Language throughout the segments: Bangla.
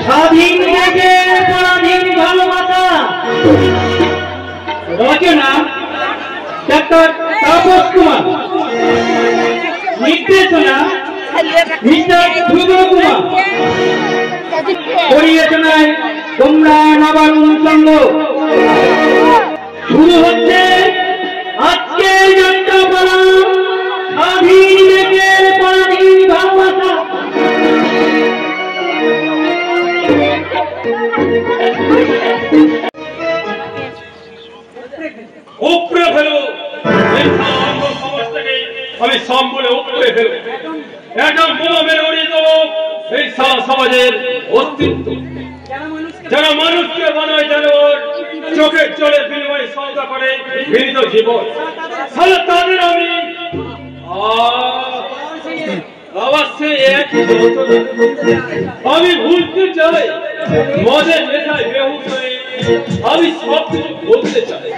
স্বাধীন দেশের পরাধীন ভালোবাসা রচনা ডাক্তার তাপস কুমার, নির্দেশনা মিস্টার ধ্রুব কুমার, পরিবেশনায় তোমরা নবারুণ চন্দ্র। শুরু হচ্ছে আজকে যাত্রাপালা স্বাধীন দেশের পরাধীন ভালোবাসা। উপরে ফেলো সমাজটাকে, আমি সম্বলে উপরে ফেলো, একটা বোমা মেরে উড়িয়ে দেবো এই সমাজের অস্তিত্ব। যারা মানুষকে বানায়, যেন চোখের জলে বিনিময়ে সৌদা করে ঘৃণিত জীবন, তাদের আমি আমি ভুলতে চাই, মজের নেশায় বেহুশ হয়ে আমি সব কিছু বলতে চাই।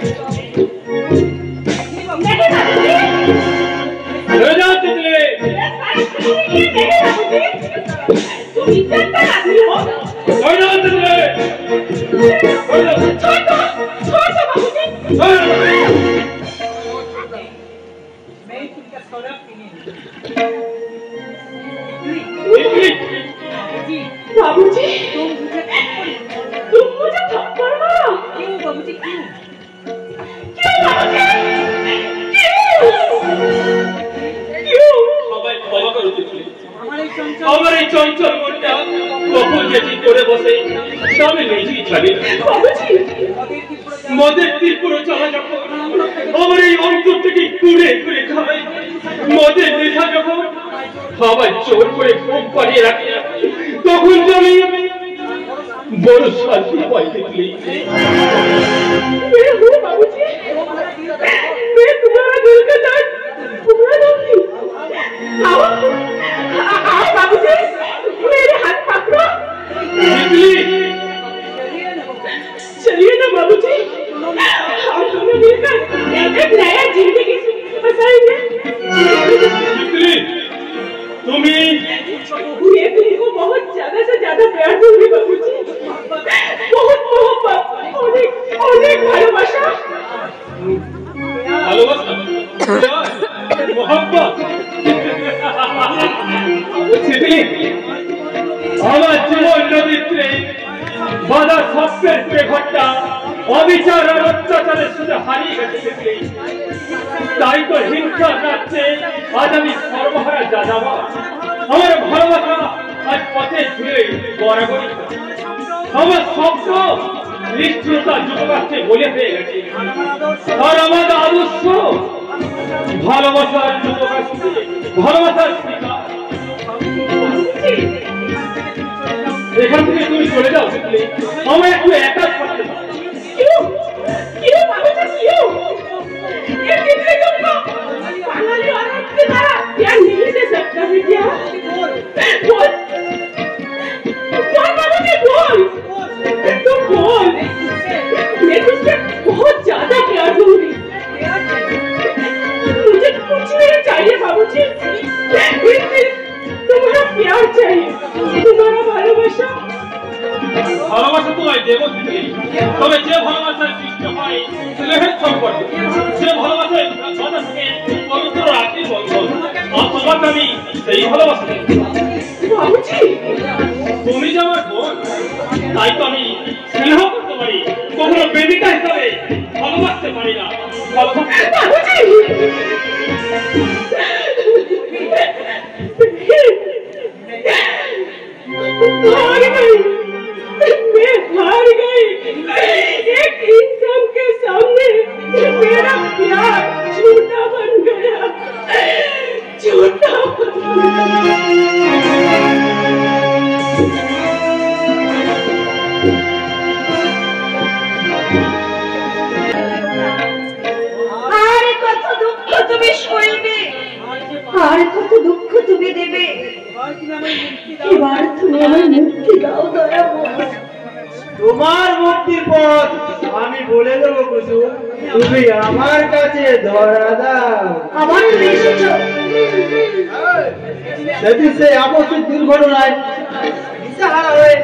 बाबूजी, तुम मुझे थप्पड़ मारा। क्यों बाबूजी, क्यों? क्यों बाबूजी? क्यों? ক্ষমা করো দিদি, আমার এই চঞ্চল মনটা কখন যেটি করে বসে আমি নিজেই জানি না। মদের তীব্র চলা যখন আমার এই অন্তর থেকে কুড়ে কুড়ে খায়, মদের নেশা যখন আবার জোর করে ঘুম পাড়িয়ে রাখে, তখন তো আমি বড় শান্তি পাই। দেখলি तुम्हारा दिल का दर्द पूरा दूंगी। आओ, आओ बाबूजी, मेरे हाथ पकड़ो। चलिए ना बाबूजी, हम दोनों मिलकर एक नया जिंदगी बसाएंगे। मैं तुमको बहुत ज्यादा से ज्यादा प्यार दूंगी बाबूजी, बहुत मोहब्बत, अनेक भालोबासा। আমার জীবন নদীতে বাধা স্বপ্নের ঘরটা অবিচার আর অত্যাচারের সাথে হারিয়ে গেছে। তাই তো হিংসা কাটছে আজ আমি সর্বহারা যাযাবা। আমার ভালোবাসা আজ পথে ঝুলে গড়াগড়ি, আমার স্বপ্ন নিষ্ঠুরতা যুবরাষ্ট্রে বলে হয়ে গেছে। আর আমাদের আদর্শ ভালোবাসার যুবরাষ্ট্রে, ভালোবাসার শিকার। এখান থেকে তুমি চলে যাও, আমার একটু একা থাকতে দাও। क्यों बाबूजी, क्यों? ये कितने तुमको पागल औरत की तरह प्यार नहीं दे सकता है क्या? बोल, बोल बाबूजी, बोल, तुम बोल। मैं तुझसे बहुत ज्यादा प्यार दूंगी। मुझे कुछ नहीं चाहिए बाबूजी, तुम्हारा प्यार चाहिए, तुम्हारा भालोबासा। ভালোবাসা তোমায় দেব, তবে যে ভালোবাসার সৃষ্টি হয় স্নেহের সম্পর্ক, যে ভালোবাসায় কথা থেকে পবিত্র রাখি বন্ধন, তোমাকে আমি সেই ভালোবাসা দেব। তুমি যে আমার বোন, তাই তো আমি স্নেহ করতে পারি, কখনো প্রেমিকা হিসাবে ভালোবাসতে পারি না। मैं हार गई। एक इंसान के सामने मेरा प्यार झूठा बन गया, झूठा बन गया। আর কত দুঃখ তুমি সইবে, আর কত দুঃখ তুমি দেবে। এবার তুমি আমার মুক্তি দাও দয়াময়। তোমার মুক্তির পথ আমি বলে দেবো কুসুম, তুমি আমার কাছে ধরা দাও। আবার তুমি এসেছো। সেদিন সেই আকস্মিক দুর্ঘটনায় দিশাহারা হয়ে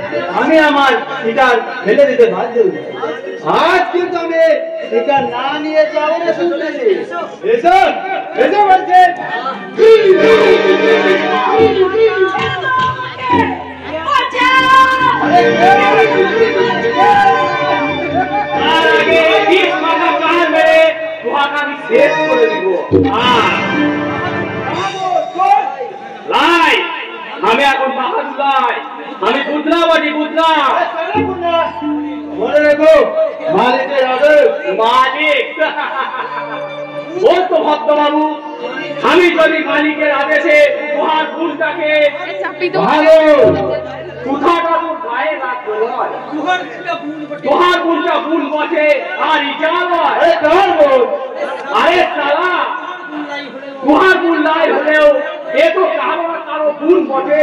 আমি আমার শিকার ফেলে দিতে বাধ্য হই। আজ কিন্তু আমি শিকার না নিয়ে যাবো না শুনতেছি। এসো এসো বলছে। তার আগে 20 মাথা কান মেরে তোমাকে আমি শেষ করে দিব। লাই, আমি এখন বাহাদুর লাই, আমি বুদরা বাটি বুদরা। মনে রেখো মালিকের আদেশ। মালিক ও তো ভদ্রবাবু, আমি যদি মালিকের আদেশে তোমার ফুলটাকে ভালো কোথাটা তোর গায়ে রাখবো নয়, তোমার ফুলটা ফুল বসে আর ইটা নয়। আরে কার বল? আরে সালা, তোমার ফুল লাই হলেও এ তো কারো না কারো ফুল বসে।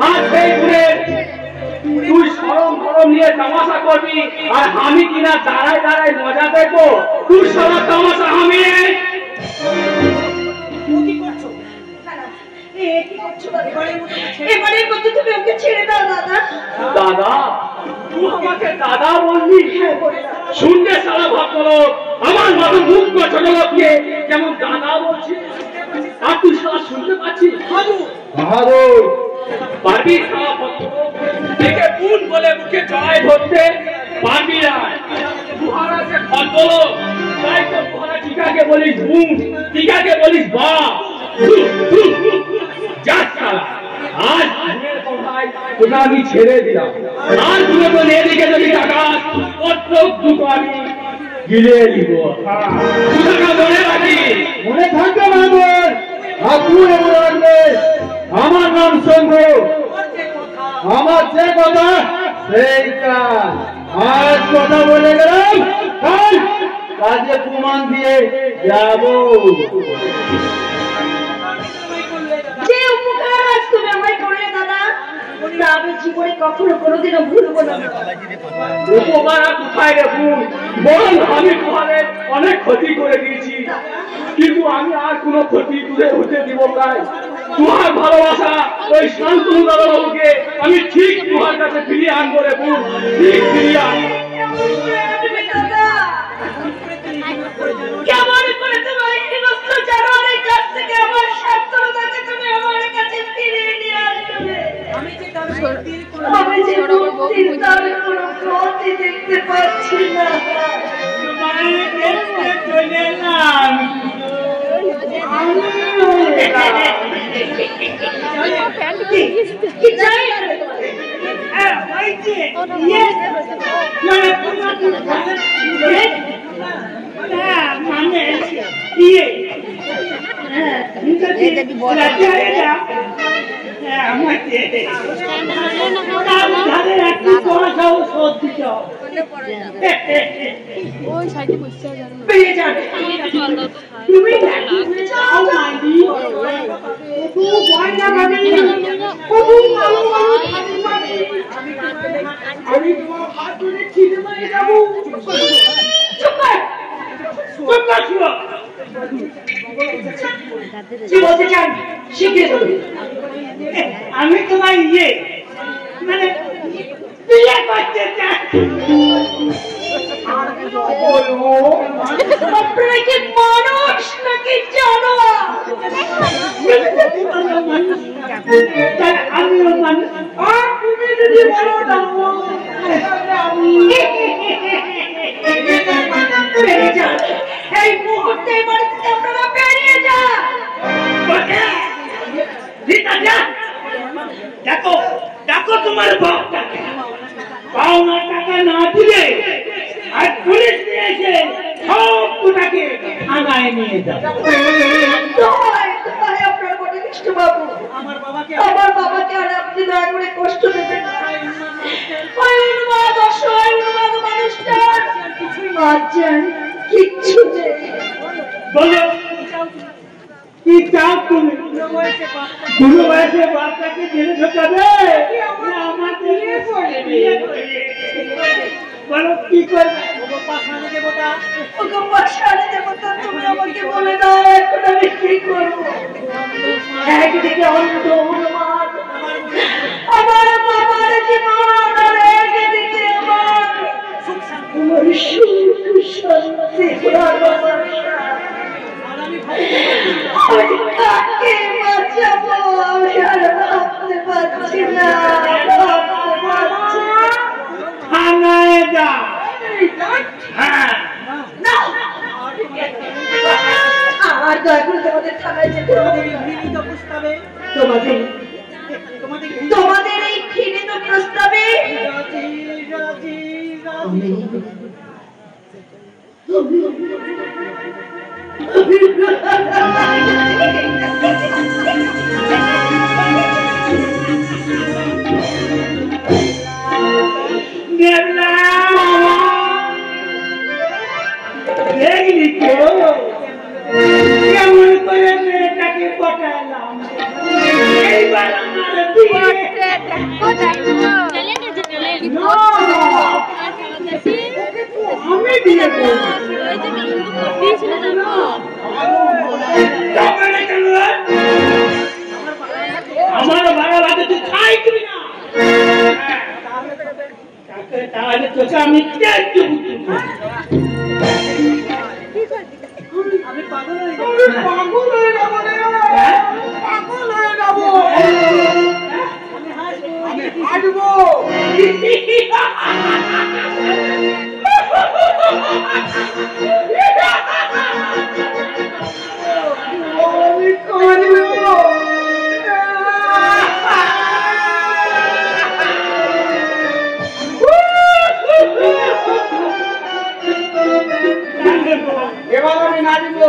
আর সেই ফুলের তুই সরম গরম নিয়ে তামাশা করবি আর আমি কিনা দাঁড়ায় দাঁড়ায় মজা দেখবো। তুই সবার তামাশা আমি। এবারের মধ্যে তুমি ওকে ছেড়ে দাও দাদা। দাদা, তুই আমাকে দাদা বললি? শুনতে সারা ভাবলো আমার মতো মুখ ছোট লোককে কেমন দাদা বলছি, আর তুই সারা শুনতে পাচ্ছিস? বাহাদুর পারবি সারা ভদ্র দেখে পুন বলে মুখে জড়াই ধরতে পারবি না। তুহারা যে ভদ্র তাই তো তুহারা টিকাকে বলিস বুম, টিকাকে বলিস বা। যাস সারা, আজ দিনের কথায় তোকে আমি ছেড়ে দিলাম। আর তুই তো এদিকে যদি তাকাস তোর চোখ দুটো আমি গিলে দিব। তুই মনে রাখিস। মনে থাকবে বাহাদুর। আর তুই মনে রাখবে আমার নাম শম্ভু, আমার যে কথা সেই কাজ। আজ কথা বলে গেলাম, কাল কাজে প্রমাণ দিয়ে যাব। যে উপকার আজ তুমি আমায় করলে দাদা, তা আমি জীবনে কখনো কোনোদিনও ভুলবো না। উপকার আর কোথায় রে ভুল, বল আমি তোমাদের অনেক ক্ষতি করে দিয়েছি, কিন্তু আমি আর কোনো ক্ষতি তুলে হতে দিব প্রায়। তোমার ভালোবাসা ওই শান্তনু দাদাবাবুকে আমি ঠিক তোমার কাছে ফিরিয়ে আনবো রে ভুল, ঠিক ফিরিয়ে আনবো। কেমন করে তোমার হিংস্র জানোয়ারের কাছ থেকে আমার শান্তনুদাকে তুমি আমার কাছে ফিরিয়ে নিয়ে আসবে? আমি যে মুক্তির তার কোনো পথই দেখতে পাচ্ছি না। কি চাই? কি বলতে চান শিখিয়ে দেবো। আমি তোমার ইয়ে মানে বিয়ে করতে চাই। আপনারা কি মানুষ নাকি জানোয়ার? আমিও মানুষ। আর তুমি যদি বলো না বেরিয়ে যান এই মুহূর্তে, বাড়ি থেকে আপনারা বেরিয়ে যান। দেখো দেখো তোমার বাপটাকে পাওনা টাকা না দিলে আর পুলিশ নিয়ে এসে সব কোটাকে থানায় নিয়ে যাবে। আপনার বড় কৃষ্ণ বাবু, আমার বাবাকে আর আপনি দয়া করে কষ্ট দেবেন না। ওই উন্মাদ অসহায় উন্মাদ মানুষটার আজ কিচ্ছু নেই। বলো কি চাও তুমি? বুড়ো বয়সে বাচ্চাকে জেলে ঢোকাবে বলো কি করবে? আমাকে বলে দাও এখন আমি কি করবো? একদিকে অন্ধ হনুমান, আমার বাবার জীবন, আর একদিকে আমার সুখ শান্তি আমি কাকে বাঁচাবো? আমি আর ভাবতে পারছি না, থানায় যা। হ্যাঁ আমার দয়া করে তোমাদের থানায় যেতে হবে। তোমাদের এই ঘৃণিত প্রস্তাবে দেখলি তো কেমন করে মেয়েটাকে পটালাম। এইবার আমার আমি বিয়ে করবো। আমার ভাড়া বাদে তুই খাই করি না, তাহলে তোকে আমি পাগল হয়ে যাবো, আমি হাঁটবো। আমি কাঁদবো। এবার আমি নাচবো।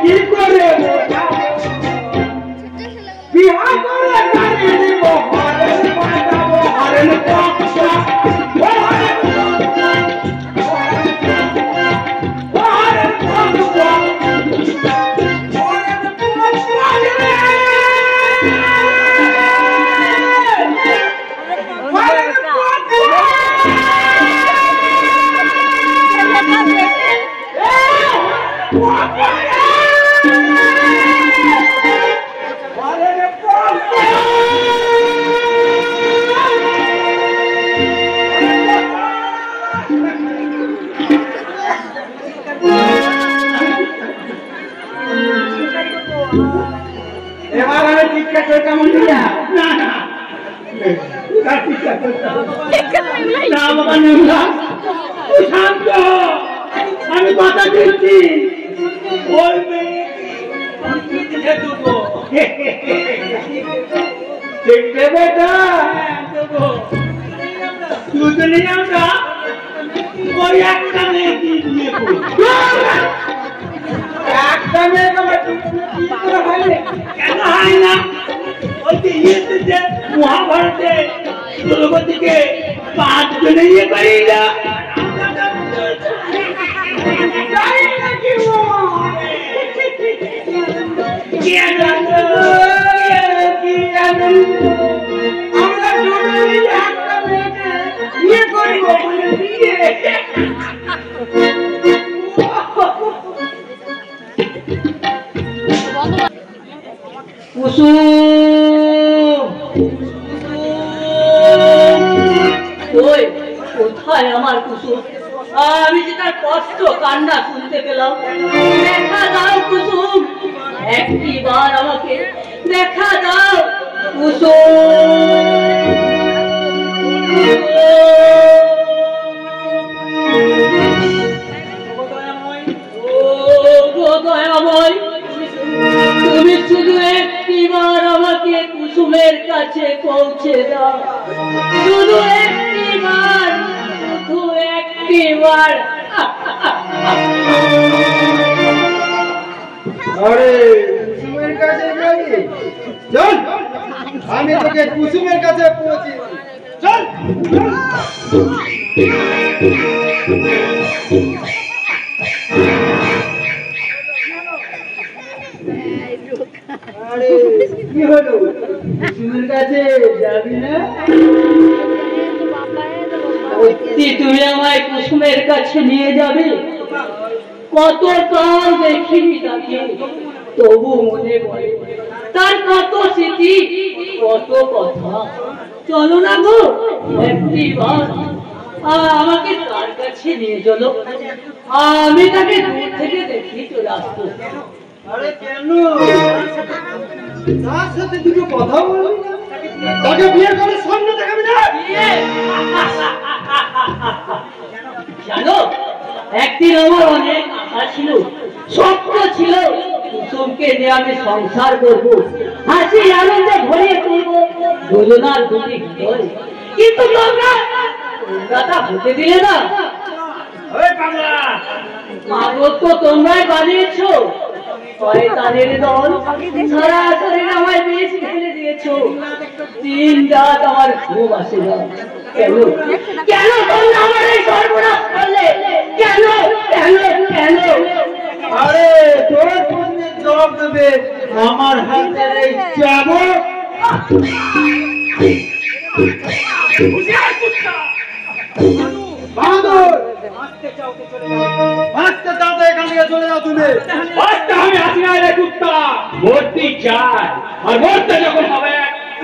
কি করে বিহা করে গাড়ি দিব, হরেন বাজাবো, হরেন এবার আমি চিৎকার করতাম না, আমি কথা দিচ্ছি ওই দেখবে বেটা দুজনেই আমরা ওই একটা মেয়ে একটা মেয়ে কেন হয় না? ওই যে ইয়েতে যে মহাভারতে দ্রৌপদীকে 5 জনে ইয়ে করি না, আমরা একটা মেয়েকে ইয়ে করিব বলে দিয়ে কোথায় আমার কুসুম? আমি যে তার কষ্ট কান্না শুনতে পেলাম। দেখা দাও কুসুম, একটিবার আমাকে দেখা দাও। তুমি শুধু একটিবার আমাকে কুসুমের কাছে পৌঁছে দাও, শুধু একটিবার, শুধু একটিবার। আরে কুসুমের কাছে যাবি? চল, আমি তোকে কুসুমের কাছে পৌঁছে দিই। চল আরে কি হলো, কুসুমের কাছে যাবি না? সত্যি তুমি আমায় কুসুমের কাছে নিয়ে যাবে? কত কাল দেখিনি তাকে, তবু মনে পড়ে তার কত স্মৃতি, কত কথা। চলো না গো একটিবার, আমাকে তার কাছে নিয়ে চলো, আমি তাকে দূর থেকে দেখি চলে আসবো। আরে কেন, তার সাথে দুটো কথা বলবি না? তাকে বিয়ে করে সামনে দেখাবি না? জানো, একদিন আমার অনেক আশা ছিল, স্বপ্ন ছিল, কুসুমকে নিয়ে আমি সংসার করবো, হাসি আনন্দে ভরিয়ে তুলবো দুজনার দুটি হৃদয়। কিন্তু তোমরা তা হতে দিলে না। পাগল তো তোমরাই বানিয়েছো, শয়তানের দল। সারা শরীরে আমায় বেশ ফেলে দিয়েছো, দিন রাত আমার ঘুম আসে না। কেন কেন তোমরা আমার এই সর্বনাশ করলে? কেন কেন কেন? আরে তোর প্রশ্নের জবাব দেবে আমার হাতের এই চাবুক। বাহাদুর, বাঁচতে চাও তো এখান থেকে চলে যাও তুমি। আমি আসি না রে কুত্তা, মরতে চাই, আর মরতে যখন হবে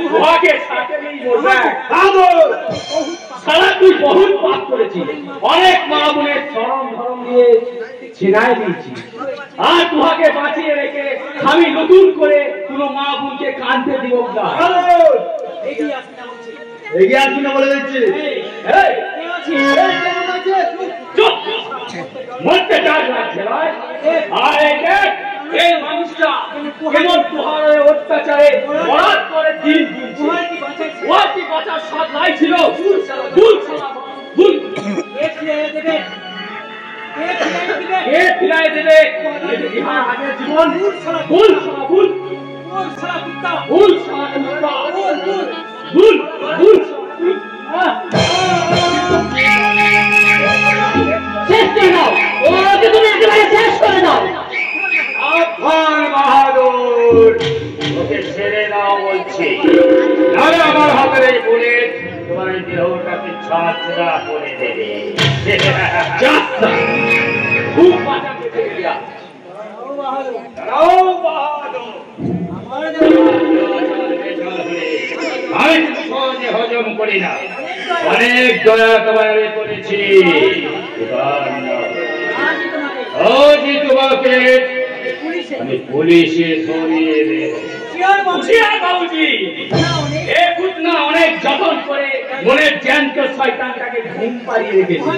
উহাকে সাথে নিয়ে মরবে। বাহাদুর, সারা তুই বহুত পাপ করেছিস, অনেক মা বোনের চরম ধরম দিয়ে ছিনাই দিয়েছি, আর তুহাকে বাঁচিয়ে রেখে আমি নতুন করে কোনো মা বোনকে কাঁদতে দিব না। বাহাদুর, এগিয়ে আসবি না বলে দিচ্ছি। চুপ, মরতে চাস না ছেলে। আর এই মানুষটা কেমন তুহার অত্যাচারে মরার পরে দিন দিচ্ছে, ওর কি বাঁচার সাথ নাই ছিল? ভুল ভুল কে ফিরাই দেবে ইহার আগের জীবন? ভুল ভুল ভুল সারা কুত্তা, ভুল সারা কুত্তা, ভুল ভুল। শেষ করে দাও ওকে, তুমি একেবারে শেষ করে দাও। আফান বাহাদুর, ওকে ছেড়ে দাও বলছি, নাহলে আমার হাতের এই বুলেট তোমার এই দেহটাকে ছাঁচড়া করে দেবে। খুব বাঁচাতে পেরেছিস। আমি সহজে হজম করি না, অনেক দয়া তোমার করেছি। তোমাকে আমি পুলিশে ধরিয়ে দেব। বাবুজি, অনেক যতন করে মনের জ্যান্ত শয়তানটাকে ঘুম পাড়িয়ে রেখেছি,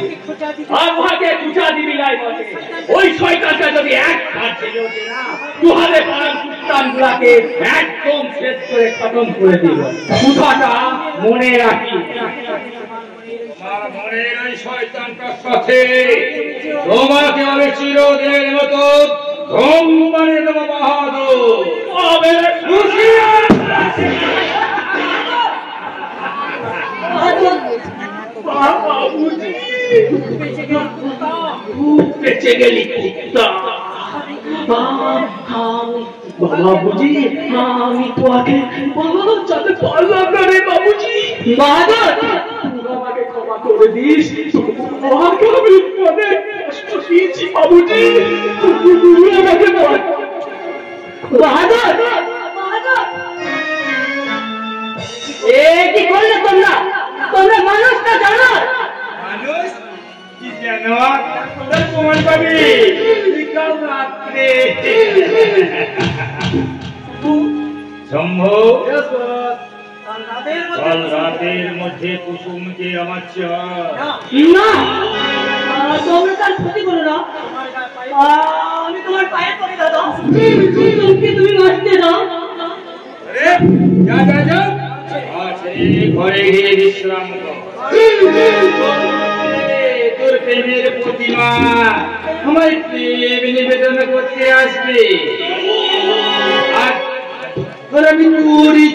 আর উহাকে খুঁজা দিবি নাই বটে। ওই শয়তানটা যদি এক হাত জেগে ওঠে না, তুহারে পাড়ার কুত্তান গুলাকে একদম শেষ করে খতম করে দিল। কথাটা মনে রাখি। আমার মনের ওই শয়তানটার সাথে তোমাকে আমি চিরদিনের মতো ঘুম পাড়িয়ে দেবো। বাহাদুর, বেঁচে গেলি কুত্তা। বাবুজি, আমি তোমাকে বাঁচাতে পারলাম না রে বাবুজি। বাহাদুর, আমাকে ক্ষমা করে দিস, তোমাকে আমি অনেক কষ্ট দিয়েছি বাবুজি। আমাকে বাহাদুর, এ কি করলে তোমরা? তোমরা মানুষটা জানো? মানুষ কি জানোয়ার? প্রমাণ পাবি বিকাল রাত্রে। শম্ভু, কাল রাতের মধ্যে কুসুমকে আমার না তোমরা তার ক্ষতি করো না। আমি তোমার পায়ে পড়ে দাদা, কুসুমকে তুমি মারতে দাও। ঘরে গিয়ে বিশ্রাম কর। তোর প্রেমের প্রতিমা আমার প্রেম নিবেদন করতে আসবে, আর তোর আমি তোরই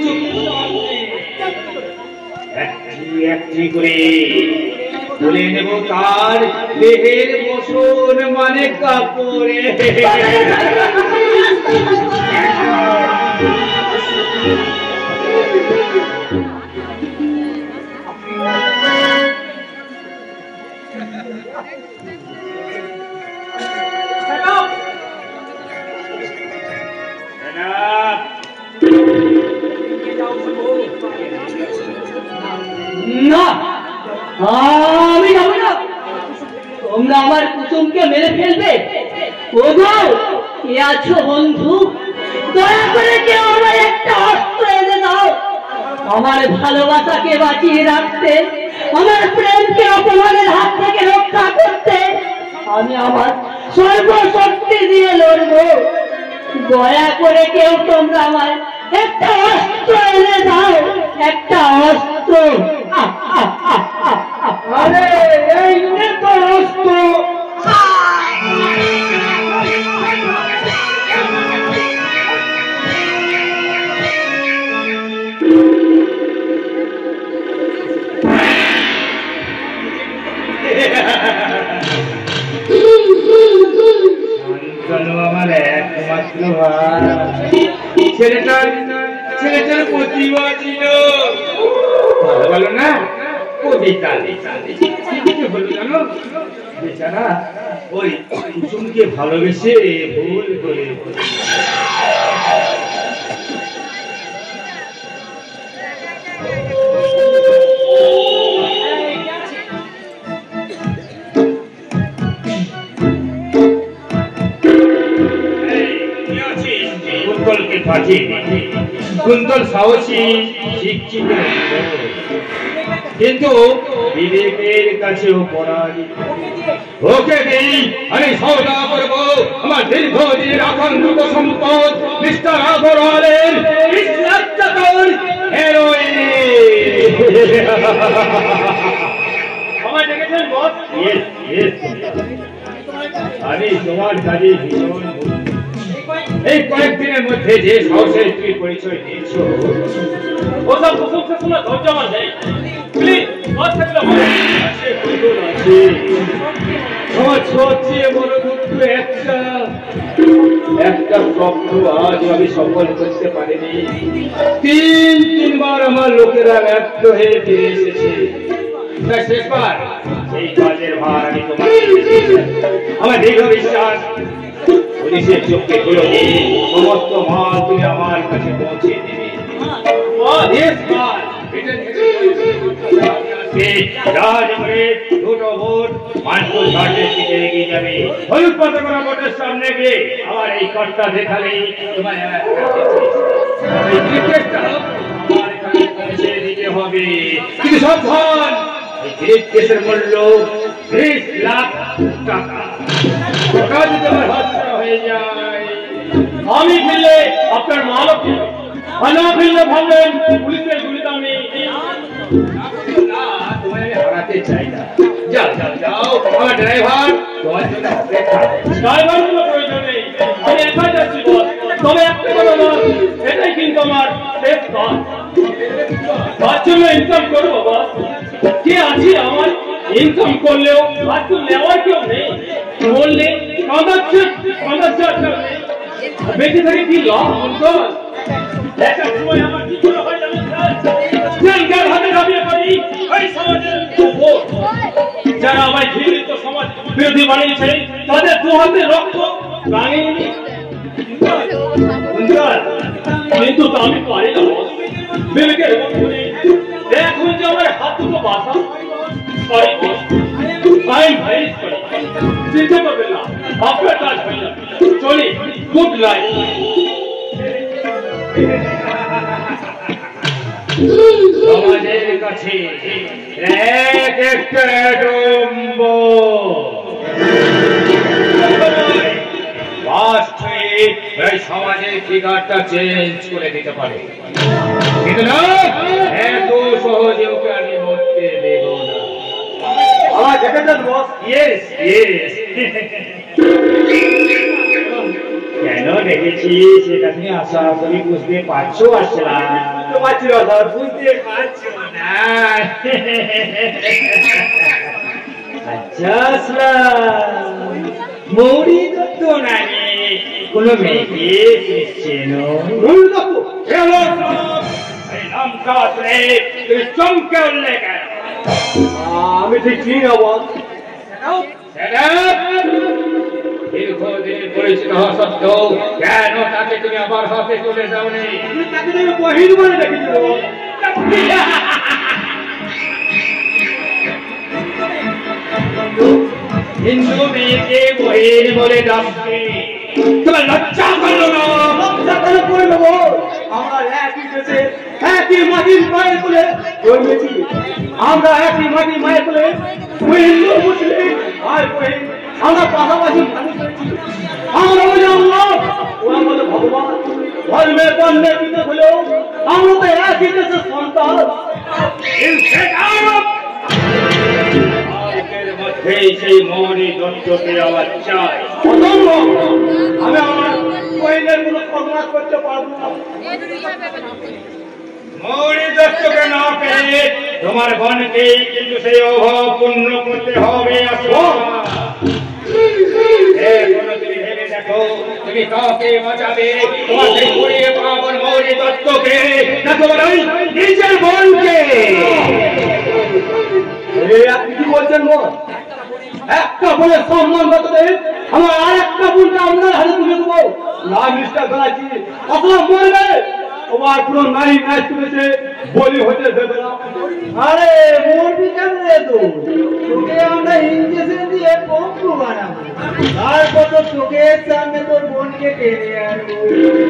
একটি করে তুলে নেব তার দেহের বসন মানে কাপড়ে। না আমি যাবো না, তোমরা আমার কুসুমকে মেরে ফেলবে। ওগো কে আছো বন্ধু, দয়া করে কেউ আমার একটা অস্ত্র এনে দাও। আমার ভালোবাসাকে বাঁচিয়ে রাখতে, আমার প্রেমকে অপমানের হাত থেকে রক্ষা করতে আমি আমার সর্বশক্তি দিয়ে লড়বো। দয়া করে কেউ তোমরা আমার একটা অস্ত্র এনে দাও, একটা অস্ত্র। আরে এই নে তো অস্ত্র। আমার একমাত্র ছেলেটার প্রতিভা ছিল, ভালো ভালো না কবিতা হলো জানো, বেচারা ওই কুসুমকে ভালোবেসে ভুল করে কুন্তলকে পাঠিয়ে কুন্তল সাহসী শিক্ষিত, কিন্তু বিবেকের কাছেও পরাজিত। ওকে দিই আমি সওদা করবো আমার দীর্ঘদিনের আকাঙ্ক্ষিত সম্পদ মিস্টার আগরওয়ালের হেরোইন। আমায় দেখেছেন বস? আমি তোমার কাজে ভীষণ এই কয়েকদিনের মধ্যে যে সাহসের তুমি পরিচয় দিয়েছ, ওসব প্রশংসা শোনা ধৈর্য আমার নেই। প্লিজ বস থাকলে আমার সবচেয়ে বড় দুঃখ একটা স্বপ্ন আজ আমি সফল করতে পারিনি। তিনবার আমার লোকেরা ব্যর্থ হয়ে ফিরে এসেছে। শেষবার এই কাজের ভার আমি তোমার আমার দীর্ঘ বিশ্বাস পুলিশের চোখকে খুলে দিয়ে সমস্ত মাল তুমি আমার কাছে পৌঁছে দেবে। দুটো ভোট মানপুর ঘাটের দিকে এগিয়ে যাবে। হলুদ পতাকা ভোটের সামনে গিয়ে আমার এই কর্তা দেখালেই তোমায় পৌঁছে দিতে হবে। কিন্তু সাবধান, এই কেসের মূল্য 30 লাখ টাকা। টাকা যদি আমার হাতছাড়া হয়ে যায়, আমি ফিরলে আপনার মালও ফিরবে, আর না ফিরলে ভাবলেন পুলিশের গুলিতে আমি তোমায় আমি হারাতে চাই না। যাও যাও যাও, আমার ড্রাইভার তোমার জন্য অপেক্ষা। ড্রাইভার কোনো প্রয়োজন নেই, আমি একা যাচ্ছি বস। তবে একটা কথা বস, এটাই কিন্তু আমার শেষ কাজ। তার জন্য ইনকাম করবো বস। কে আছি আমার ইনকাম করলেও আর তো নেওয়ার কেউ নেই। বললে কাঁদাচ্ছে আর কেউ নেই। বেঁচে থাকে কি লাভ অন্তর? একটা সময় আমার কি করে হয় জানেন স্যার? হাতে দাবিয়ে পারি এই সমাজের ভোট। যারা আমায় ঘৃণিত সমাজ বিরোধী বানিয়েছে তাদের দু হাতে রক্ত রাঙিয়ে কিন্তু তা আমি পারি না বস। বিবেকের বন্ধনে এখন যে আমার হাত দুটো বাধা। Sorry boss, I am very sorry. চিন্তা করবেন না, আপনার কাজ হয়ে যাবে। চলি, গুড নাইট। দিচ্ছি এক একটা ডম্ব এই সমাজের ফিগারটা চেঞ্জ করে দিতে পারে, কিন্তু না এত সহজে ওকে আমি মরতে দেব না। আমার দেখেছেন বস? Yes yes. কেন দেখেছি সেটা তুমি আশা করি বুঝতে পারছো আসলাম? তো পাচ্ছি না স্যার। বুঝতে পারছো না? আচ্ছা আসলাম, মৌরি দত্ত নামে কোন মেয়েকে চেনো? এই নামটা শুনে তুমি চমকে উঠলে কেন? আমি ঠিক চিনি না বস। দীর্ঘদিন পরিচিত হওয়া সত্ত্বেও কেন তাকে তুমি আবার হাতে তুলে যাওনি? তাকে তুমি বহির বলে দেখেছিল। হিন্দু মেয়েকে বহির বলে ডাকছে, তোমার লজ্জা করলো না? লজ্জা কেন করে নেবো? আমরা একই দেশে একই মাটির মায়ের কোলে জন্মেছি। আমরা একই মাটির মায়ের কোলে হিন্দু মুসলিম ভাই বোন, আমরা পাশাপাশি মানুষ হয়েছি। আমরা বলি আল্লাহ, ওরা বলে ভগবান। ধর্মের বর্ণের বিরোধ হলেও আমরা তো একই দেশের সন্তান। মধ্যেই সেই মৌরি দত্তকে আবার চাই। আমি আমার বহিনের কোনো সর্বনাশ করতে পারবো না। মৌরি দত্তকে না পেলে তোমার গণকেই কিন্তু সেই অভাব পূর্ণ করতে হবে। এখনো তুমি ভেবে দেখো তুমি কাউকে বাঁচাবে, তোমাকে ঘুরিয়ে পাবন মৌরি দত্তকে না তোমার ওই নিজের বোনকে? আপনি কি বলছেন বল? একটা বলে সম্মান বাঁচাতে আমার আর একটা বোনটা আপনার হাতে তুলে দেবো। না মিস্টার গলাচি আসলে মরবে, তোমার পুরো নারী ম্যাচ তুলেছে, বলি হতে দেবে না। আরে মরবি কেন রে? তো তোকে আমরা ইঞ্জেকশন দিয়ে পঙ্গু বানাবো, তারপর তো চোখের সামনে তোর বোনকে টেনে আনবো।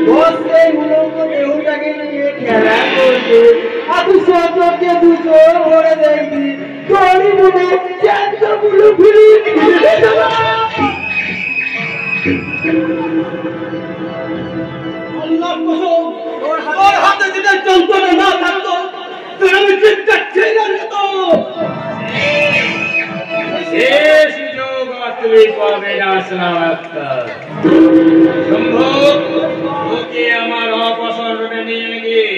দশ সেই উলঙ্গ দেহটাকে নিয়ে খেলা করছে, আর তুই সচকে দুটো ভরে দেখবি তোরই মনে ক্যান্সার গুলো ফিরিয়ে দিয়ে দেবো। আল্লাহর কসম, তোর হাতে যদি যন্ত্রণা না থাকতো তাহলে আমি চিৎকার ছেড়ে দিত। শেষ সুযোগ আর তুমি পাবে না আসলাম আক্তার। সম্ভব ওকে আমার অপসরণে নিয়ে গিয়ে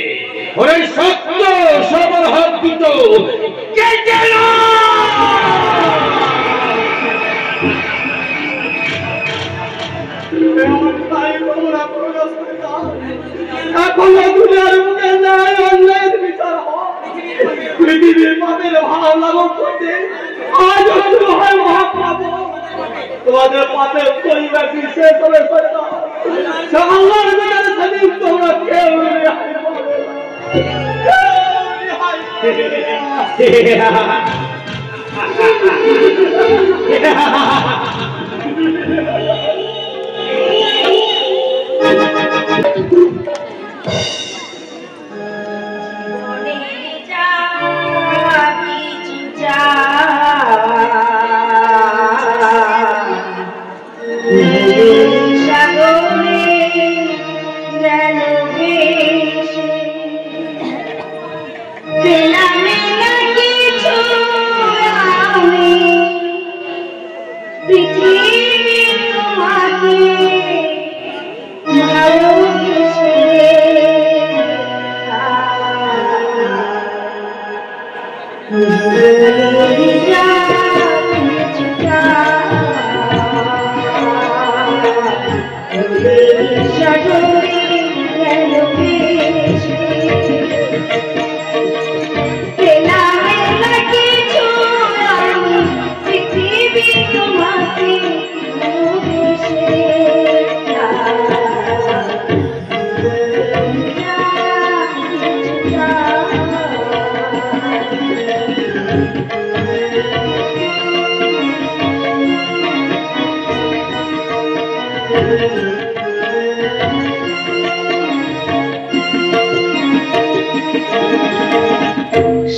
ওই সত্য সবল হাত দুটো কেটে নাও। এখন দুনিয়ার মুখে ন্যায় অন্যায়ের বিচার হয়। পৃথিবীর পাপের ভাব লাঘব করতে আজ শুরু হয় মহাপাপ। তোমাদের পাপের পরিবারটি শেষ হবে আল্লাহর বিচারে সেদিন তোমরা কেউ রেহাই পাবে না।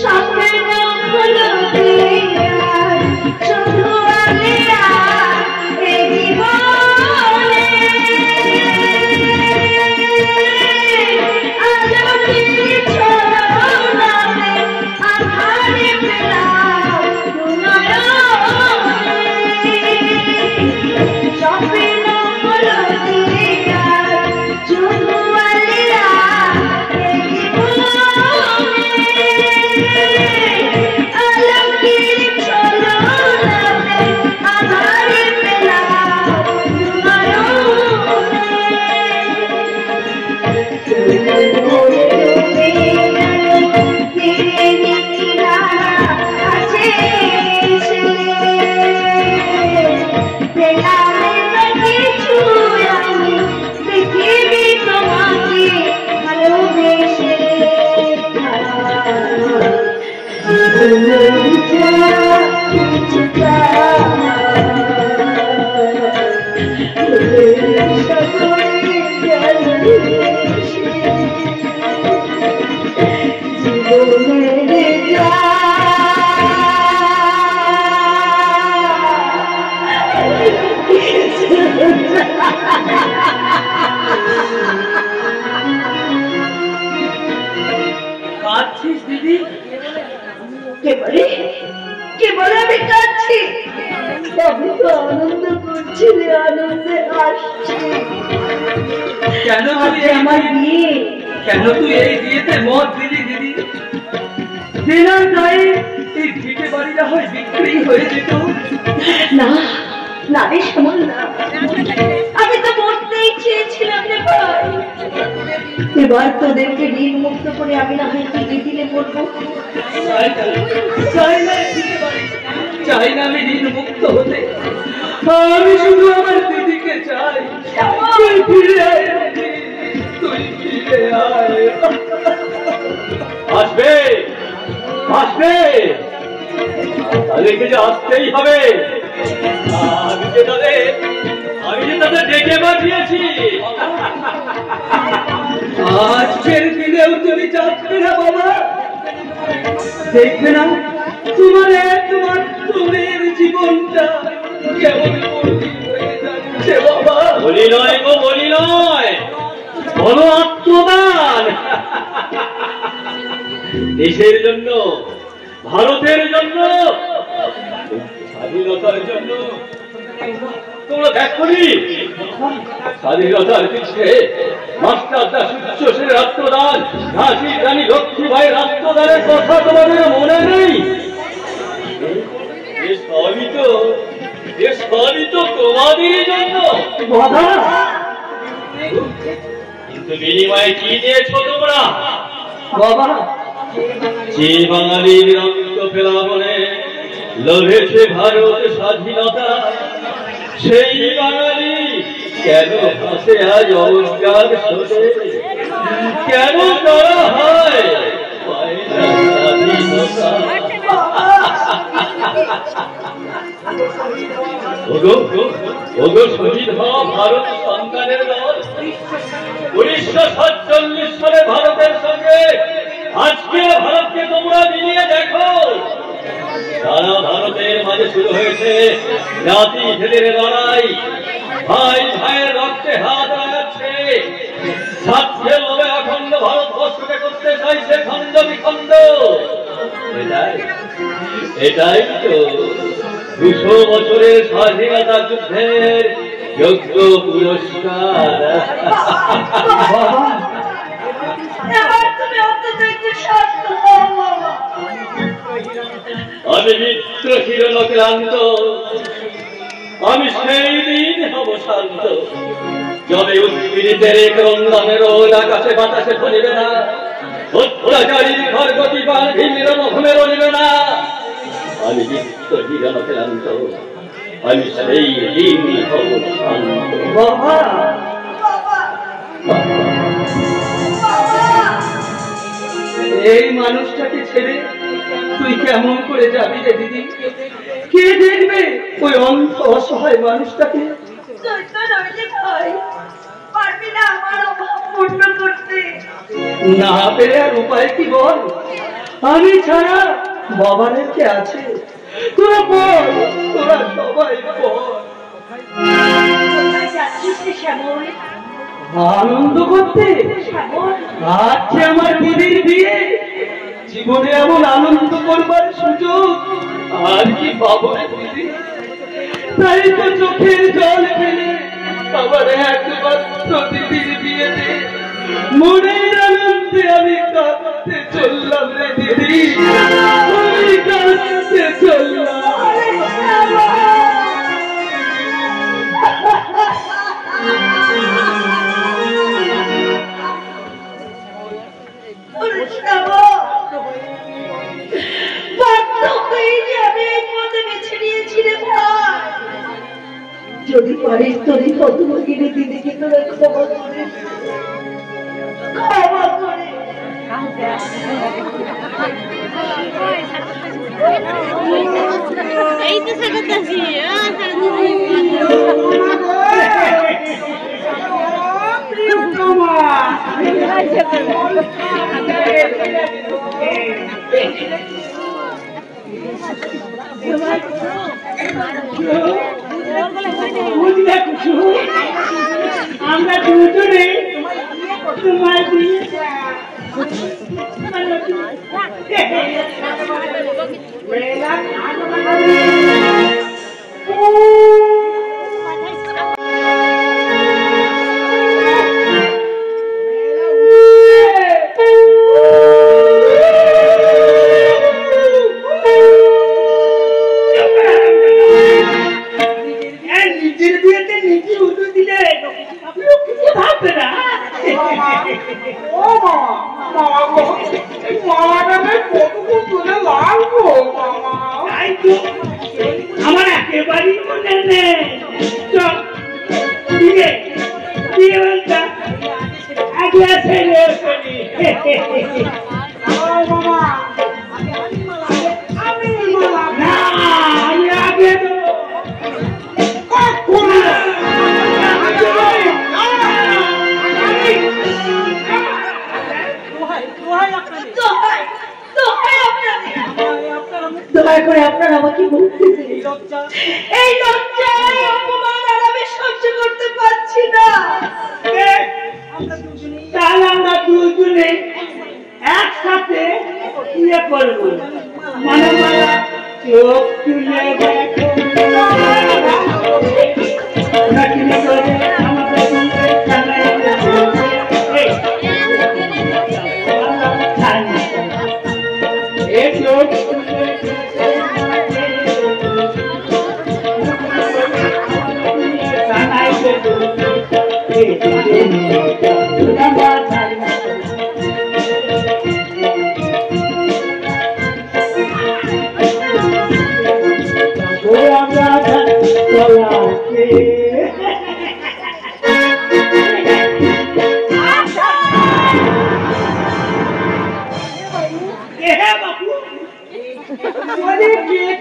স্বপ্নের কাঁদছিস দিদি? কে বলে আমি কাঁদছি? আমি তো আনন্দ করছি রে, আনন্দে আসছি। কেন তুই আমার বিয়ে? কেন তুই এই বিয়েতে মত দিলি দিদি? দিলাম তাই। এই ভিটে বাড়িটা হয় বিক্রি হয়ে যেত। না না রে শ্যামল, না, আমি তো মরতেই চেয়েছিলাম রে ভাই। এবার তোদেরকে ঋণ মুক্ত করে আমি না হয় দিদি দিলে মরবো। চাই না ভিটে বাড়ি, চাই না আমি ঋণ মুক্ত হতে। আমি শুধু আমার দিদিকে চাই। তুই ফিরে আয়, তুই ফিরে আয়। আসবে আসবে, তাদেরকে যে আসতেই হবে। আমি যে তাদের ডেকে পাঠিয়েছি। আজকের দিনেও তুমি যাচ্বে না বাবা? দেখবে না তোমার জীবনটা কেমন হয়ে যাচ্ছে বাবা? বলি নয় গো, বলি নয়, বলো আত্মদান। দেশের জন্য, ভারতের জন্য, স্বাধীনতার জন্য। তোমরা দেখনি স্বাধীনতার পিছিয়ে মাস্টারদা সূর্য সেনের আত্মদান, ঝাঁসি রানী লক্ষ্মীবাই আত্মদানের কথা তোমাদের মনে নেই? সবই তো তোমাদেরই জন্য। কিন্তু বিনিময়ে কি দিয়েছ তোমরা বাবা? যে বাঙালির রক্ত প্লাবনে লড়েছে ভারত স্বাধীনতা, সেই বাঙালি কেন হাসে আজ অবজ্ঞার শোষে? কেন করা হয় স্বাধীনতা? ওগো শহীদ হওয়া ভারত সন্তানের দল, 1947 সালে ভারতের সঙ্গে আজকে ভারতকে তোমরা মিলিয়ে দেখো। সারা ভারতের মাঝে শুরু হয়েছে জাতি ভেদের লড়াই। ভাই ভাইয়ের রক্তে হাত লাগাচ্ছে। স্বার্থের লোভে অখণ্ড ভারতবর্ষকে করতে চাইছে খণ্ড বিখণ্ড। এটাই তো 200 বছরের স্বাধীনতা যুদ্ধের যোগ্য পুরস্কার। আমি মিত্র হিরণক্লান্ত, আমি সেই দিন হব শান্ত, যবে উদ্ভিদের এক রঙ্গনের ওল আকাশে বাতাসে ধরিবে না, অত্যাচারীর ঘরগতি পান ভিড় মুখে রলিবে না। আমি মিত্র হিরণক্লান্ত, আমি সেই দিন হব শান্ত। বাবা এই মানুষটাকে ছেড়ে তুই কেমন করে যাবি রে দিদি? কে দেখবে ওই অন্ধ অসহায় মানুষটাকে? না পেরে আর উপায় কি বল? আমি ছাড়া বাবারের কে আছে? তোরা বল, তোরা সবাই বল। আনন্দ করতে আজকে আমার দিদির বিয়ে, জীবনে এমন আনন্দ করবার সুযোগ আর কি পাবো দিদি? তাই তো চোখের জল ফেলে আবার একমাত্র দিদির বিয়েতে মনের আনন্দে আমি কাঁদতে চললাম রে দিদি, আমি কাঁদতে চললাম। যদি পারিস তোর এই হতভাগিনী দিদিকে তোরা ক্ষমা করে, ক্ষমা করে। আমরা দুজনে তোমার দিয়ে নিজের বিয়েতে নিজে উঠে দিলে কিছু ভাববে না। ও মামা আমার একেবারেই মনে নেই। দিয়ে দিয়ে বলতা আগে ছেলে আমি আগে দয়া করে আপনারা আমাকে বলতেছেন এই লজ্জায় অপমান আর আমি সহ্য করতে পারছি না। তাহলে আমরা দুজনে একসাথে ইয়ে করবো, মানে চোখ তুলে দেখো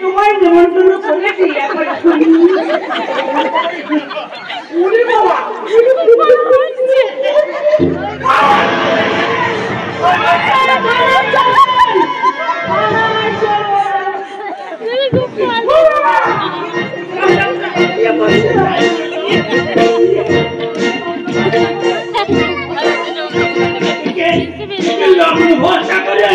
তোমার নিমন্ত্রণ করেছি এখন ভরসা করে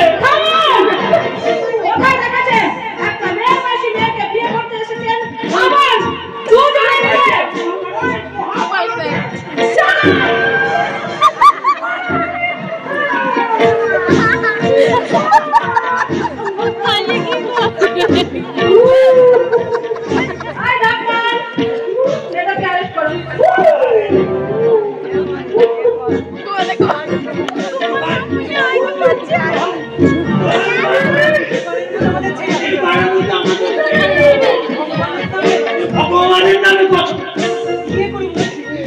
ভগবানের নামে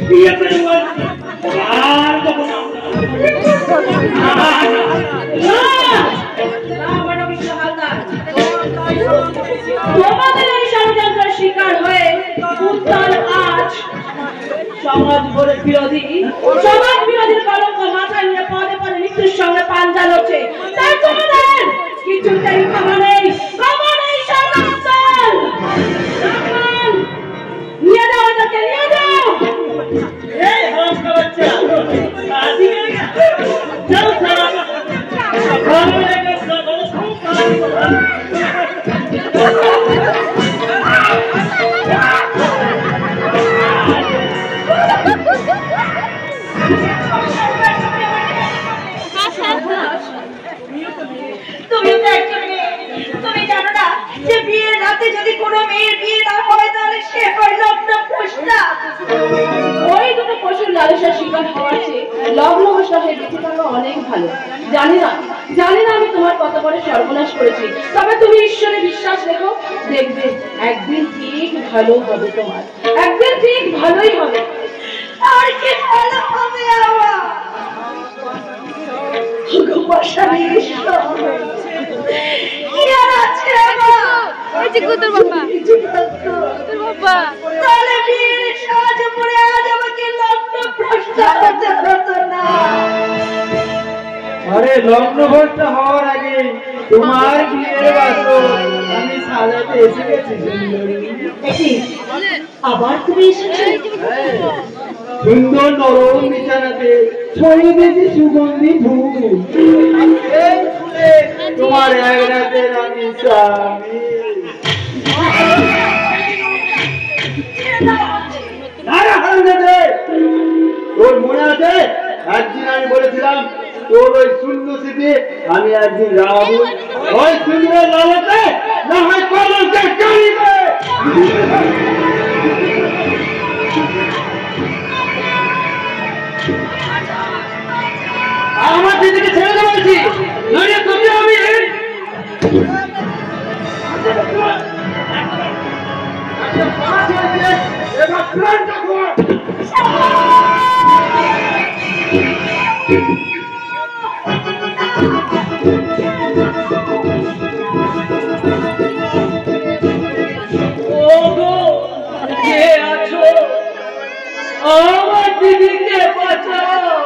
বিয়ে করে আর তোমাদের এই ষড়যন্ত্রের শিকার হয়ে উত্তর আজ সমাজ বিরোধীর কলঙ্ক মাথায় নিয়ে পদে পদে মৃত্যুর সঙ্গে পাঞ্জা লড়ছে। তাই তোমাদের কিছুতেই ক্ষমা নেই, ক্ষমা নেই সর্বস্তর। নিয়ে যাও ওদেরকে, নিয়ে যাও। তুমি জানো না যে বিয়ের রাতে যদি কোনো মেয়ের বিয়ে না হয় তাহলে সে হয় লগ্ন পোষ্টা। ওই দুটো পশুর লালসার শিকার হওয়ার চেয়ে লগ্ন পোষ্টা হয়ে বেঁচে থাকা অনেক ভালো। জানি না আমি তোমার কত বড় সর্বনাশ করেছি, তবে তুমি ঈশ্বরে বিশ্বাস রেখো, দেখবে একদিন ঠিক ভালো হবে, তোমার একদিন ঠিক ভালোই হবে। আর কি ভালো হবে আমার ভগবান ঈশ্বর কি আর আছে আমার তোর বাবা তাহলে বিয়ের সাজ পরে আজ আমাকে লগ্ন ভ্রষ্ট হতে হতো না। আরে লগ্ন ভ্রষ্ট হওয়ার আগে তোমার বিয়ের বাসর আমি সাজাতে এসে গেছি সুন্দরী। আবার তুমি এসেছো? সুন্দর নরম বিছানাতে ছড়িয়ে দিয়েছি সুগন্ধি ফুল। এই ফুলে তোমার এক রাতের আমি স্বামী। তোর মনে আছে একদিন আমি বলেছিলাম তোর ওই শূন্য স্মৃতি আমি একদিন রাবু ওই সুন্দর লালাতে না হয় কলমকে কাড়িবে। আমার দিদিকে ছেড়ে দেবো বলছি নইলে তুমি আমি এবার প্ল্যানটা কর। ওগো কে আছো আমার দিদিকে বাঁচাও।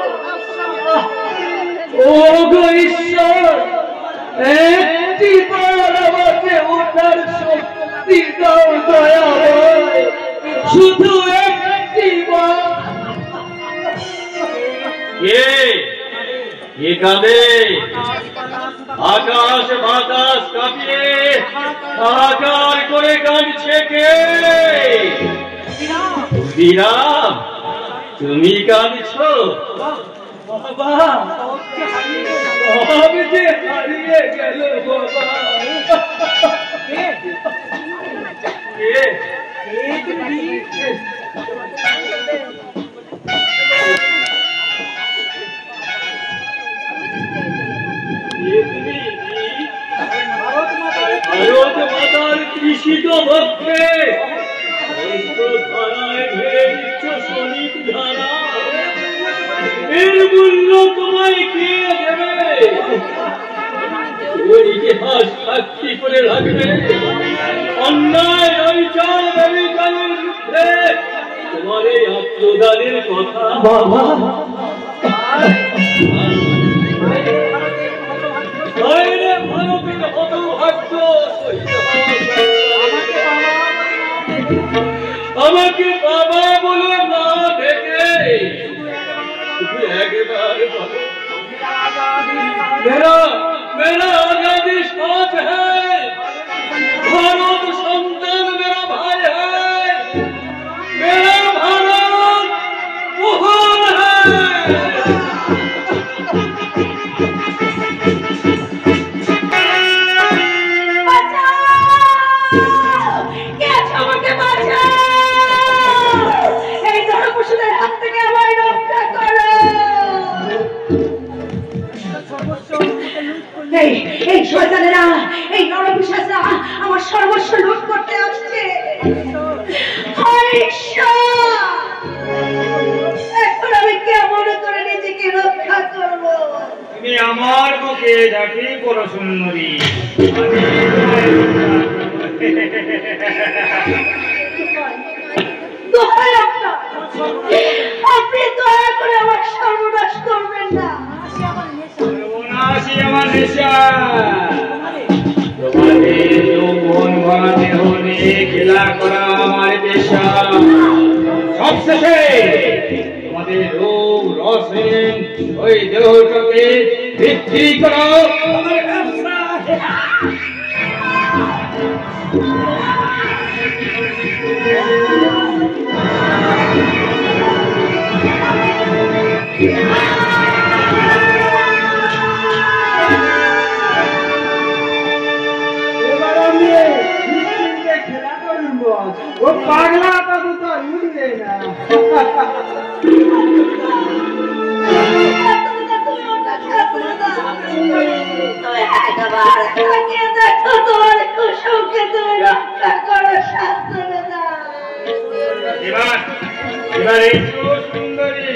ওগো ঈশ্বর একটি বার আমাকে ওঠার শক্তি দাও দয়া হয় শুধু একটি বার। কে কাঁদে আকাশ বাতাস কাঁপিয়ে হাহাকার করে কাঁদছে কে? বিরাম তুমি কাঁদছো? বাবা আমি যে হারিয়ে গেল বাবা। ভারত মাতার কৃষিত ভক্তে ধারায় ভেড়ে দিচ্ছ শনিক ধারা। এর মূল্য তোমায় কে দেবে? ওর ইতিহাস সাক্ষী করে রাখবে অন্যায় অবিচার অবিচারের বিরুদ্ধে তোমার এই আত্মদানের কথা। বাবা ভারতের হতভাগ্য আমাকে বাবা বলে না ডেকে একবার বলো मेरा आजादी साथ है, भारत संतान मेरा भाई है, मेरा भारत महान है। এই শয়তানেরা, এই নরপিশাচরা আমার সর্বস্ব লুট করতে আসছে। এখন আমি কেমন করে নিজেকে রক্ষা করব? তুমি আমার মুখে ডাকি করো সুন্দরী, আপনি দয়া করে আমার সর্বনাশ করবেন না। সর্বনাশী আমার নেশা, তোমাদের যৌবন ভরা দেহ নিয়ে খেলা করা আমার পেশা। সবশেষে তোমাদের রূপ রসহীন ওই দেহটাকে বৃদ্ধি করো আমার ব্যবসা। वो पागला था तो उड़ गए ना। সুন্দরী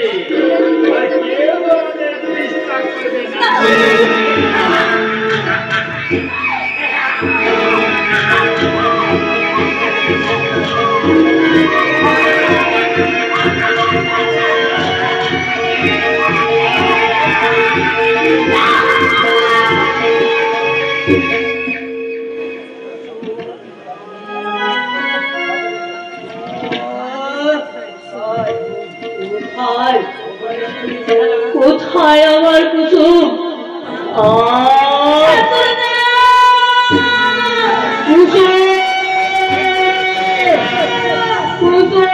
আয় আমার কুসুম, আয় কুসুম, কুসুম।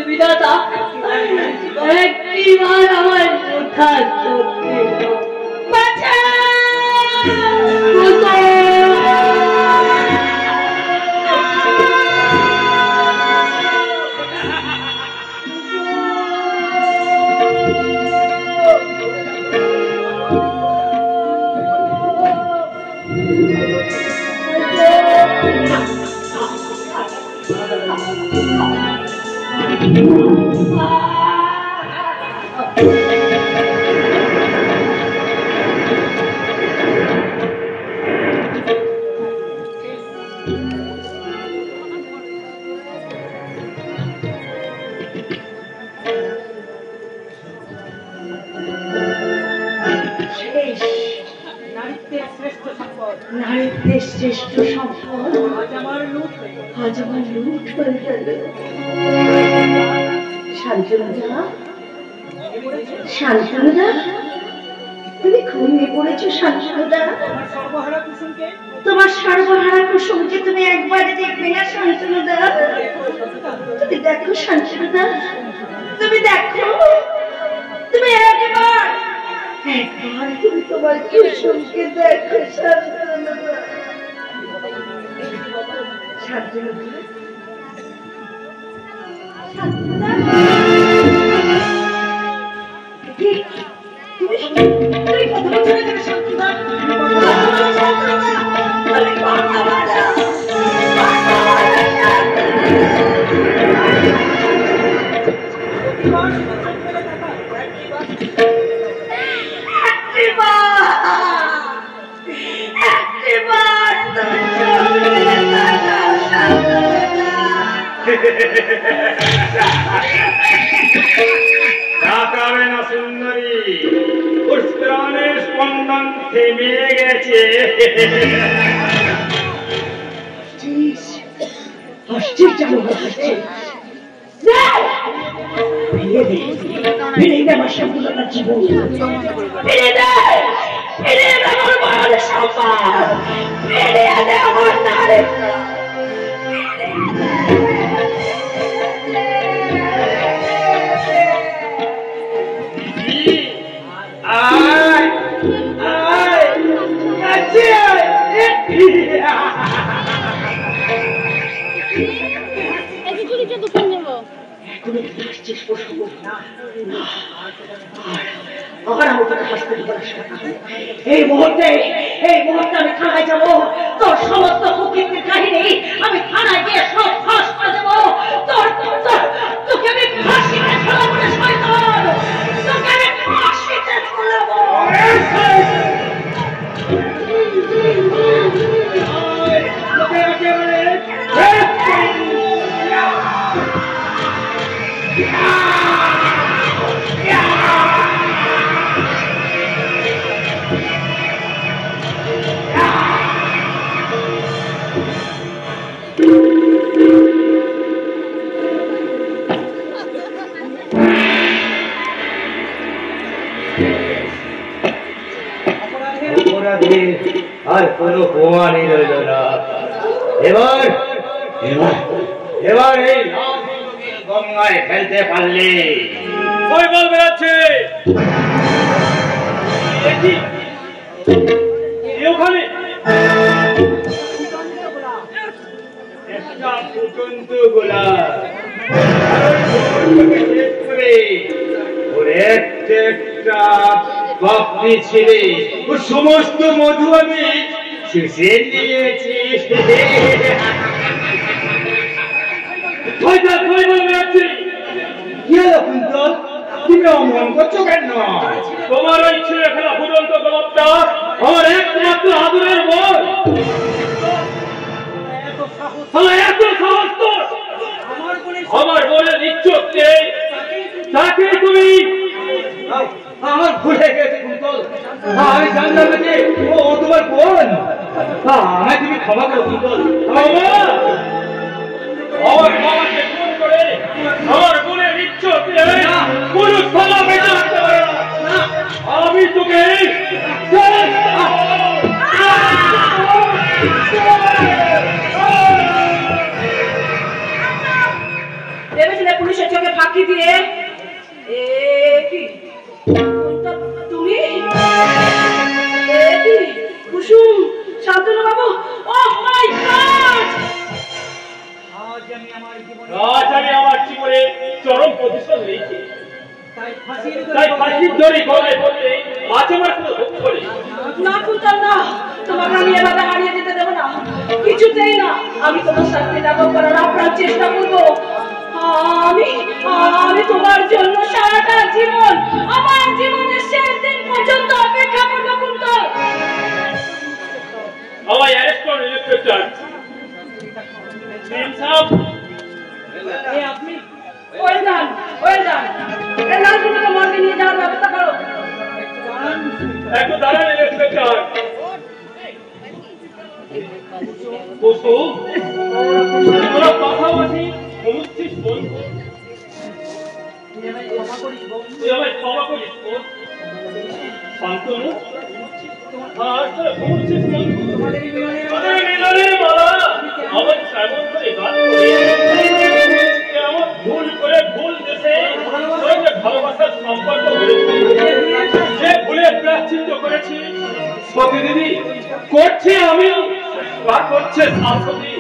বিধাতা, একটিবার আমার কথা চোখে নারীদের শ্রেষ্ঠ সম্পদ আজ আমার লুট হয়ে গেল। শান্তনুদা, শান্তনুদা, তুমি ঘুমিয়ে পড়েছো শান্তনুদা? তোমার সর্বহারা কুসুমকে তুমি একবারে দেখবে না শান্তনুদা? তুমি দেখো শান্তনুদা, তুমি দেখো, তুমি একবার তুমি তোমার কুসুমকে দেখো শান্তনুদা। শান্তনুদা, তুমি কথা বলছো না কেন শান্তনুদা? তাকাবে না সুন্দরী, ওর প্রাণের স্পন্দন থেমে গেছে। এই মুহূর্তে আমি থানায় যাবো, তোর সমস্ত কুকীর্তির কাহিনী আমি থানায় গিয়ে সব ফাঁস করে দেবো। তোকে আমি ফাঁসিতে ঝোলাবো না শয়তান, তোকে আমি ফাঁসিতে ঝোলাবো। আর কোনো প্রমাণই রইল না। এবার এই গঙ্গায় ফেলতে পারলে ওই বল বেড়াচ্ছে ওখানে একটা ফুটন্ত গোলা ওর একটা বাপনি ছেলে, ও সমস্ত মধু আমি শুষে নিয়েছি। কি হলো কুন্তল, তুমি অমন করছো কেন? তোমার ওই ছেলে ফেলা ফুটন্ত গোলাপটা আমার একমাত্র আদরের বল। এত সাহস তোর আমার বোনের ইচ্ছুক নেই, তাকে তুমি আমার ভুলে গেছে কুন্তল, আমি জানলাম না যে ও তোমার বোন। আমায় তুমি ক্ষমা করো কুন্তল। আমার বাবাকে ফোন করে আমার বোনের ইচ্ছাতে কোনো ফলা বেঁচে রাখতে পারে না। আমি তোকে ভেবেছিলে পুলিশের চোখে ফাঁকি দিয়ে কি তুমি কুসুম শান্তনু বাবু, ও মাই গড! আজ আমি আমার জীবনে চরম প্রতিশোধ নিয়েছি। তাই ফাঁসির দড়ি গলায় পড়লে আজ আমার কোনো দুঃখ নেই। না কুন্তল না, তোমাকে আমি এভাবে হারিয়ে যেতে দেবো না, কিছুতেই না। আমি তোমার শাস্তি লাঘব করার আপ্রাণ চেষ্টা করবো। আমি তোমার জন্য সারাটা জীবন, আমার জীবনের শেষ দিন পর্যন্ত অপেক্ষা করবো কুন্তল। আমায় অ্যারেস্ট করুন ইন্সপেক্টর। আপনি ওয়েল ডান, ওয়েল ডান। এই লাশগুলোকে মর্গে নিয়ে যাওয়ার ব্যবস্থা করো। একটু দাঁড়ান ইন্সপেক্টর। কুসুম, তোরা পাশাপাশি ঘুমুচ্ছিস বোন? তুই আমায় ক্ষমা করিস বোন। শান্তনু, আর তোরা ঘুমুচ্ছিস বোন? তোদের মিলনের মালা আমার কেমন করে গান করে, কেমন ভুল করে ভুল দেশে তোর যে ভালোবাসার সম্পর্ক হয়েছে, যে ভুলের প্রায়শ্চিত্ত করেছি সতী দিদি করছি আমি, বা করছে শাশ্বতী।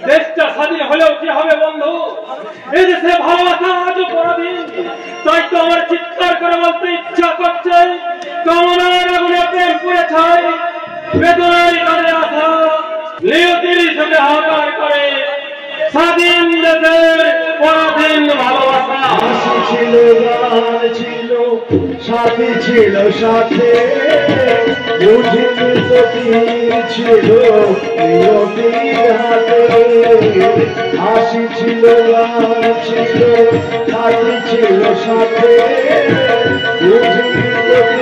দেশটা স্বাধীন হলেও কি হবে বন্ধু, এই দেশে ভালোবাসা আজও পরাধীন। তাই তো আমার চিৎকার করে বলতে ইচ্ছা করছে, কামনার আগুনে প্রেম করে ছাই, বেদনায় কাঁদে আশা, নিয়তির সাথে হাহাকার করে স্বাধীন দেশের পরাধীন ভালোবাসা। হাসি ছিল, গান ছিল, সাথী ছিল সাথে, বুঝিনি সতী ছিল নিয়তির হাতে। হাসি ছিল, গান ছিল, সাথী ছিল সাথে, বুঝিনি সতী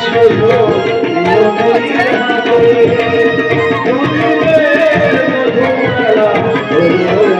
ছিল নিয়তির হাতে। দুদিনের মধুমেলা হলো